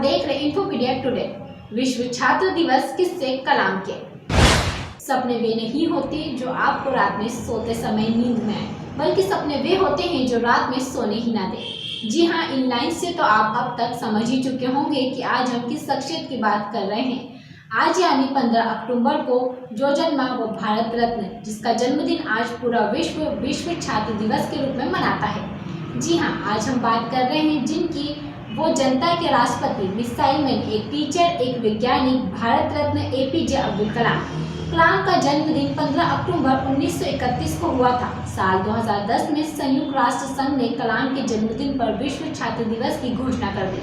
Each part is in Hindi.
देख रहे इन्फोपीडिया टुडे। विश्व छात्र दिवस किससे कलाम के। सपने वे नहीं होते जो आपको रात में सोते समय नींद में आए, बल्कि सपने वे होते हैं जो रात में सोने ही ना दे। जी हाँ, इन लाइन से तो आप अब तक समझ ही चुके होंगे कि आज हम किस शख्सियत की बात कर रहे हैं। आज यानी 15 अक्टूबर को जो जन्मा वो भारत रत्न, जिसका जन्मदिन आज पूरा विश्व छात्र दिवस के रूप में मनाता है। जी हाँ, आज हम बात कर रहे हैं जिनकी वो जनता के राष्ट्रपति, मिसाइल मैन, एक टीचर, एक वैज्ञानिक, भारत रत्न एपीजे अब्दुल कलाम। कलाम का जन्मदिन 15 अक्टूबर 1931 को हुआ था। साल 2010 में संयुक्त राष्ट्र संघ ने कलाम के जन्मदिन पर विश्व छात्र दिवस की घोषणा कर दी।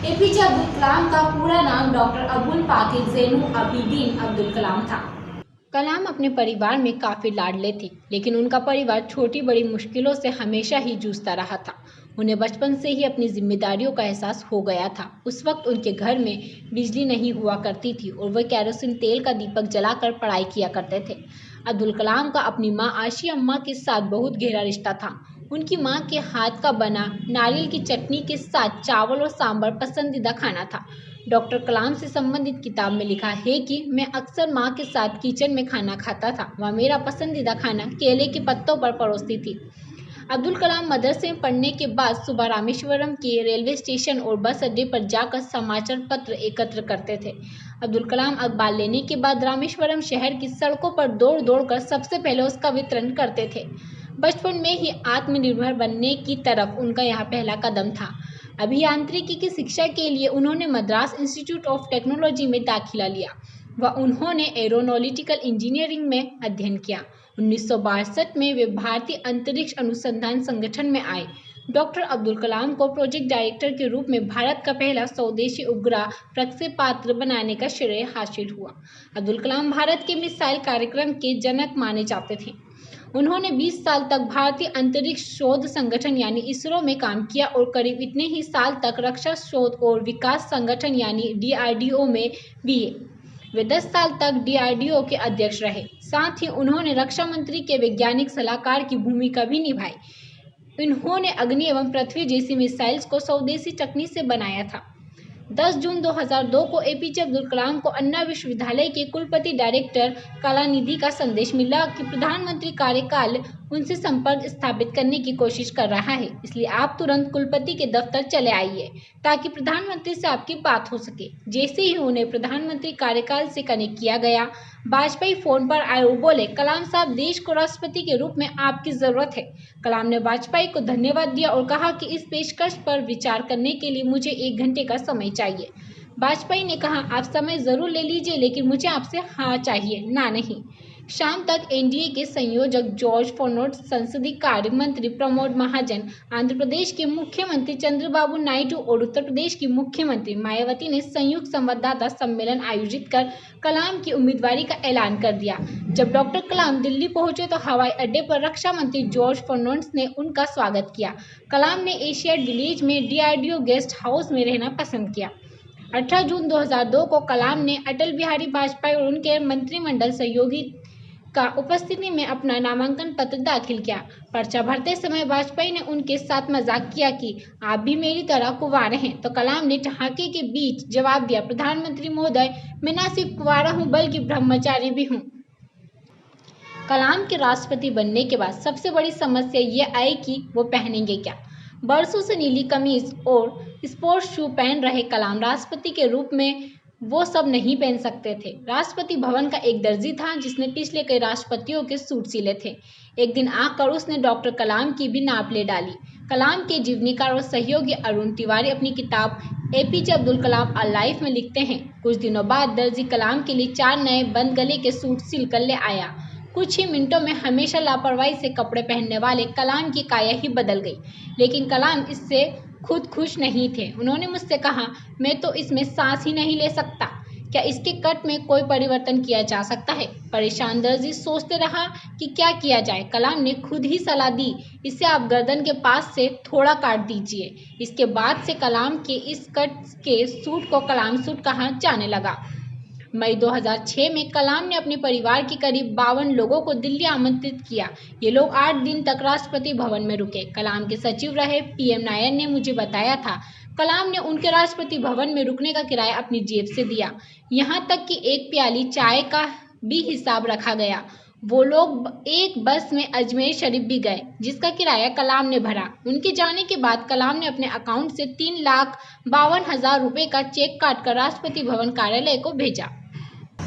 एपीजे अब्दुल कलाम का पूरा नाम डॉक्टर अबुल पाकिर ज़ैनुल आबिदीन अब्दुल कलाम था। कलाम अपने परिवार में काफ़ी लाडले थे, लेकिन उनका परिवार छोटी बड़ी मुश्किलों से हमेशा ही जूझता रहा था। उन्हें बचपन से ही अपनी जिम्मेदारियों का एहसास हो गया था। उस वक्त उनके घर में बिजली नहीं हुआ करती थी और वे केरोसिन तेल का दीपक जलाकर पढ़ाई किया करते थे। अब्दुल कलाम का अपनी माँ आशिया अम्मा के साथ बहुत गहरा रिश्ता था। उनकी माँ के हाथ का बना नारियल की चटनी के साथ चावल और सांभर पसंदीदा खाना था। डॉक्टर कलाम से संबंधित किताब में लिखा है कि मैं अक्सर माँ के साथ किचन में खाना खाता था। वह मेरा पसंदीदा खाना केले के पत्तों पर परोसती थी। अब्दुल कलाम मदरसे में पढ़ने के बाद सुबह रामेश्वरम के रेलवे स्टेशन और बस अड्डे पर जाकर समाचार पत्र एकत्र करते थे। अब्दुल कलाम अखबार लेने के बाद रामेश्वरम शहर की सड़कों पर दौड़ दौड़कर सबसे पहले उसका वितरण करते थे। बचपन में ही आत्मनिर्भर बनने की तरफ उनका यह पहला कदम था। अभियांत्रिकी की शिक्षा के लिए उन्होंने मद्रास इंस्टीट्यूट ऑफ टेक्नोलॉजी में दाखिला लिया व उन्होंने एरोनॉटिकल इंजीनियरिंग में अध्ययन किया। 1962 में वे भारतीय अंतरिक्ष अनुसंधान संगठन में आए। डॉक्टर अब्दुल कलाम को प्रोजेक्ट डायरेक्टर के रूप में भारत का पहला स्वदेशी उपग्रह प्रक्षेपास्त्र बनाने का श्रेय हासिल हुआ। अब्दुल कलाम भारत के मिसाइल कार्यक्रम के जनक माने जाते थे। उन्होंने 20 साल तक भारतीय अंतरिक्ष शोध संगठन यानी इसरो में काम किया और करीब इतने ही साल तक रक्षा शोध और विकास संगठन यानी DRDO में भी। वे 10 साल तक DRDO के अध्यक्ष रहे। साथ ही उन्होंने रक्षा मंत्री के वैज्ञानिक सलाहकार की भूमिका भी निभाई। इन्होंने अग्नि एवं पृथ्वी जैसी मिसाइल्स को स्वदेशी तकनीक से बनाया था। 10 जून 2002 को एपीजे अब्दुल कलाम को अन्ना विश्वविद्यालय के कुलपति डायरेक्टर कलानिधि का संदेश मिला कि प्रधानमंत्री कार्यकाल उनसे संपर्क स्थापित करने की कोशिश कर रहा है, इसलिए आप तुरंत कुलपति के दफ्तर चले आइए ताकि प्रधानमंत्री से आपकी बात हो सके। जैसे ही उन्हें प्रधानमंत्री कार्यकाल से कनेक्ट किया गया, वाजपेयी फोन पर आए और बोले, कलाम साहब, देश को राष्ट्रपति के रूप में आपकी जरूरत है। कलाम ने वाजपेयी को धन्यवाद दिया और कहा कि इस पेशकश पर विचार करने के लिए मुझे 1 घंटे का समय चाहिए। वाजपेयी ने कहा, आप समय जरूर ले लीजिए, लेकिन मुझे आपसे हाँ चाहिए, ना नहीं। शाम तक एनडीए के संयोजक जॉर्ज फर्नांडिस, संसदीय कार्य मंत्री प्रमोद महाजन, आंध्र प्रदेश के मुख्यमंत्री चंद्रबाबू नायडू और उत्तर प्रदेश की मुख्यमंत्री मायावती ने संयुक्त संवाददाता सम्मेलन आयोजित कर कलाम की उम्मीदवारी का ऐलान कर दिया। जब डॉक्टर कलाम दिल्ली पहुंचे तो हवाई अड्डे पर रक्षा मंत्री जॉर्ज फर्नांडिस ने उनका स्वागत किया। कलाम ने एशियाड विलेज में DRDO गेस्ट हाउस में रहना पसंद किया। 18 जून 2002 को कलाम ने अटल बिहारी वाजपेयी और उनके मंत्रिमंडल सहयोगी का उपस्थिति में अपना नामांकन पत्र दाखिल किया। पर्चा भरते समय वाजपेयी ने उनके साथ मजाक किया कि आप भी मेरी तरह कुंवारे हैं, तो कलाम ने ठहाके के बीच जवाब दिया, प्रधानमंत्री महोदय, मैं न सिर्फ कुंवारा हूं बल्कि ब्रह्मचारी भी हूं। कलाम के राष्ट्रपति बनने के बाद सबसे बड़ी समस्या ये आई कि वो पहनेंगे क्या। बरसों से नीली कमीज और स्पोर्ट्स शू पहन रहे कलाम राष्ट्रपति के रूप में वो सब नहीं पहन सकते थे। राष्ट्रपति भवन का एक दर्जी था जिसने पिछले कई राष्ट्रपतियों के सूट सिले थे। एक दिन आकर उसने डॉक्टर कलाम की भी नाप ले डाली। कलाम के जीवनीकार और सहयोगी अरुण तिवारी अपनी किताब एपीजे अब्दुल कलाम अलाइव में लिखते हैं, कुछ दिनों बाद दर्जी कलाम के लिए 4 नए बंद गले के सूट सिलकर ले आया। कुछ ही मिनटों में हमेशा लापरवाही से कपड़े पहनने वाले कलाम की काया ही बदल गई। लेकिन कलाम इससे खुद खुश नहीं थे। उन्होंने मुझसे कहा, मैं तो इसमें सांस ही नहीं ले सकता, क्या इसके कट में कोई परिवर्तन किया जा सकता है। परेशान दर्जी सोचते रहा कि क्या किया जाए। कलाम ने खुद ही सलाह दी, इसे आप गर्दन के पास से थोड़ा काट दीजिए। इसके बाद से कलाम के इस कट के सूट को कलाम सूट कहा जाने लगा। मई 2006 में कलाम ने अपने परिवार के करीब 52 लोगों को दिल्ली आमंत्रित किया। ये लोग 8 दिन तक राष्ट्रपति भवन में रुके। कलाम के सचिव रहे PM नायर ने मुझे बताया था, कलाम ने उनके राष्ट्रपति भवन में रुकने का किराया अपनी जेब से दिया। यहाँ तक कि एक प्याली चाय का भी हिसाब रखा गया। वो लोग एक बस में अजमेर शरीफ भी गए, जिसका किराया कलाम ने भरा। उनके जाने के बाद कलाम ने अपने अकाउंट से 3,52,000 रुपये का चेक काटकर राष्ट्रपति भवन कार्यालय को भेजा।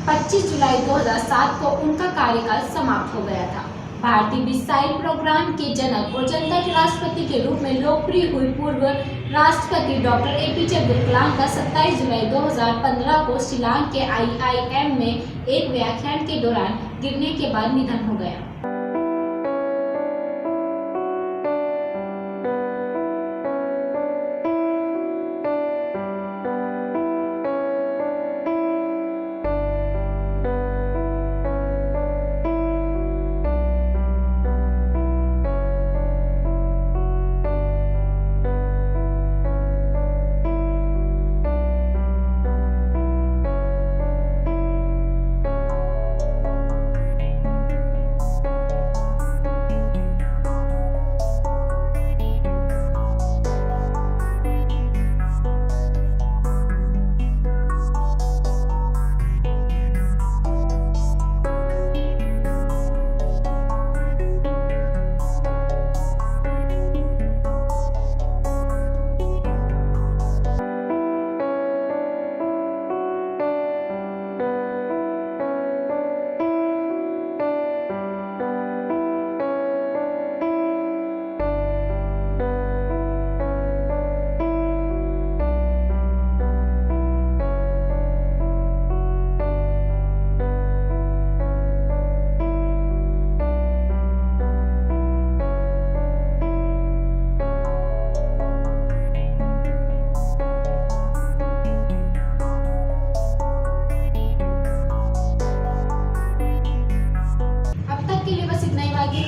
25 जुलाई 2007 को उनका कार्यकाल समाप्त हो गया था। भारतीय मिसाइल प्रोग्राम के जनक और जनता के राष्ट्रपति के रूप में लोकप्रिय हुई पूर्व राष्ट्रपति डॉक्टर APJ अब्दुल कलाम का 27 जुलाई 2015 को शिलांग के IIM में एक व्याख्यान के दौरान गिरने के बाद निधन हो गया।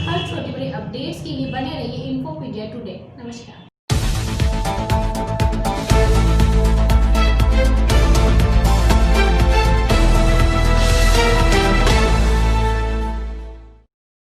हर छोटी बड़ी अपडेट्स के लिए बने रहिए इन्फोपीडिया टुडे। नमस्कार।